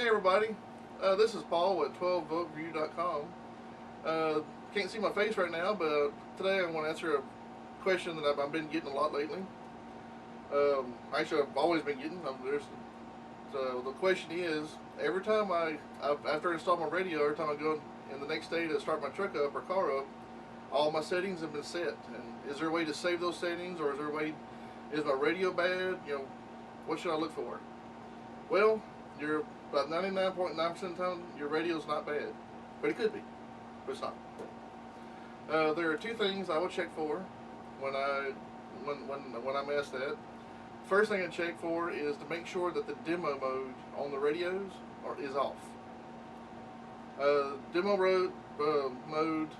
Hey everybody, this is Paul at 12voltview.com. Can't see my face right now, but today I want to answer a question that I've been getting a lot lately. Actually, I've always been getting. So the question is, every time after I install my radio, every time I go in the next day to start my truck up or car up, all my settings have been set. And is there a way to save those settings, or is there a way? Is my radio bad? What should I look for? Well, you're about 99.9% of the time, your radio's not bad, but it could be, but it's not. There are two things I would check for when I'm asked that. First thing I check for is to make sure that the demo mode on the radios is off. Demo mode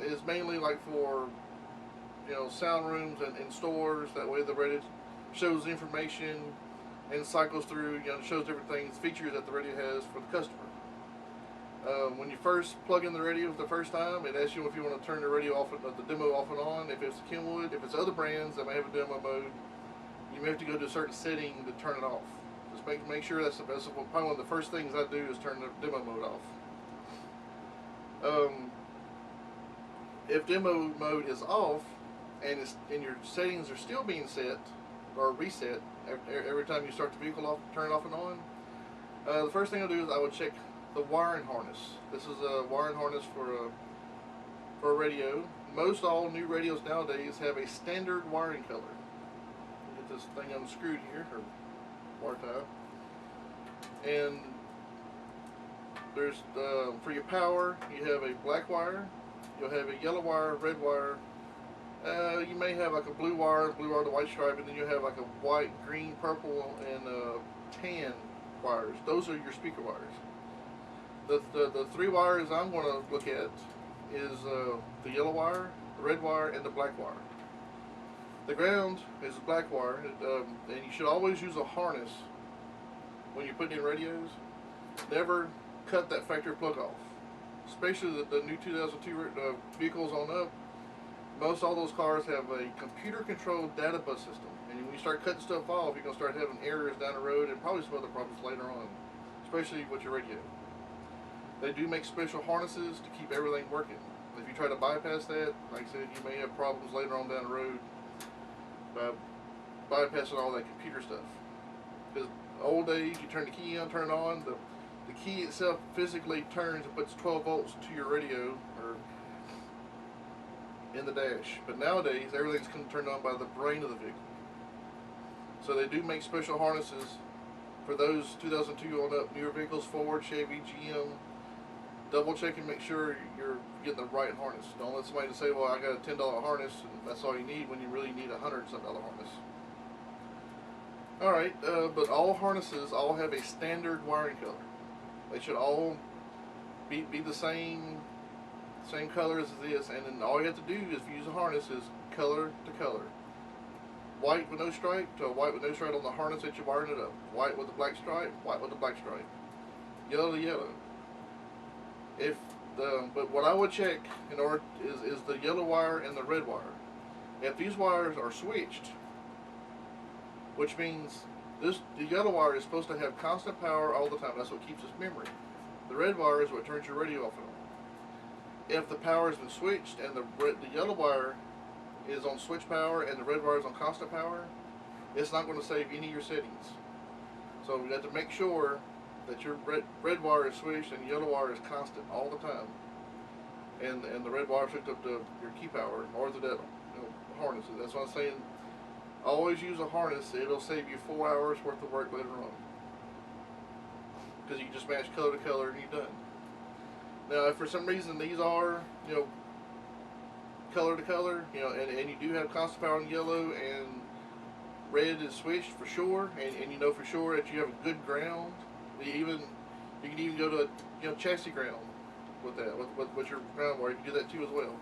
is mainly like for sound rooms and stores. That way the radio shows information and cycles through, shows different things, features that the radio has for the customer. When you first plug in the radio for the first time, it asks you if you want to turn the radio off, the demo off and on. If it's Kenwood, if it's other brands that may have a demo mode, you may have to go to a certain setting to turn it off. Just make sure that's probably one of the first things I do is turn the demo mode off. If demo mode is off and your settings are still being set or reset every time you start the vehicle off, turn it off and on, the first thing I'll do is I would check the wiring harness. This is a wiring harness for a radio. Most all new radios nowadays have a standard wiring color. Get this thing unscrewed here, or wire tie. And there's for your power, you have a black wire, you'll have a yellow wire, red wire. You may have like a blue wire, the white stripe, and then you have like a white, green, purple, and tan wires. Those are your speaker wires. The three wires I'm going to look at is the yellow wire, the red wire, and the black wire. The ground is the black wire, and you should always use a harness when you're putting in radios. Never cut that factory plug off, especially the new 2002 vehicles on up. Most all those cars have a computer-controlled data bus system, and when you start cutting stuff off, you're going to start having errors down the road and probably some other problems later on, especially with your radio. They do make special harnesses to keep everything working. If you try to bypass that, like I said, you may have problems later on down the road by bypassing all that computer stuff. Because old days, you turn the key on, turn it on, the key itself physically turns and puts 12 volts to your radio or in the dash. But nowadays, everything's turned on by the brain of the vehicle. So they do make special harnesses for those 2002 on up newer vehicles, Ford, Chevy, GM. Double check and make sure you're getting the right harness. Don't let somebody say, well, I got a $10 harness and that's all you need, when you really need a $100-something harness. Alright, but all harnesses all have a standard wiring color. They should all be the same color as this, and then all you have to do is, if you use a harness, is color to color. White with no stripe to a white with no stripe on the harness that you're wiring it up. White with a black stripe, white with a black stripe. Yellow to yellow. But what I would check in order is the yellow wire and the red wire. If these wires are switched, which means the yellow wire is supposed to have constant power all the time. That's what keeps its memory. The red wire is what turns your radio off and on. If the power has been switched and the yellow wire is on switch power and the red wire is on constant power, it's not going to save any of your settings. So you have to make sure that your red wire is switched and yellow wire is constant all the time, and the red wire is hooked up to your key power or the harnesses. That's what I'm saying. Always use a harness. It'll save you 4 hours worth of work later on, because you just match color to color and you're done. Now, if for some reason these are color to color, and you do have constant power in yellow and red is switched for sure, and you know for sure that you have a good ground. You can even go to chassis ground with that, with your ground wire. You can do that too as well.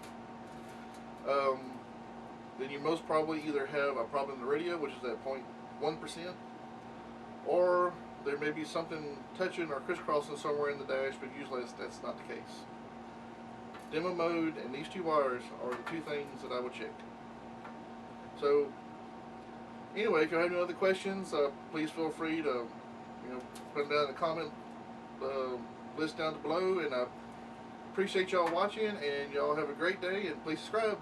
Then you most probably either have a problem in the radio, which is at 0.1%, or there may be something touching or crisscrossing somewhere in the dash, but usually that's not the case. Demo mode and these two wires are the two things that I would check. So anyway, if you have any other questions, please feel free to put them down in the comment list down below, and I appreciate y'all watching, and y'all have a great day, and please subscribe.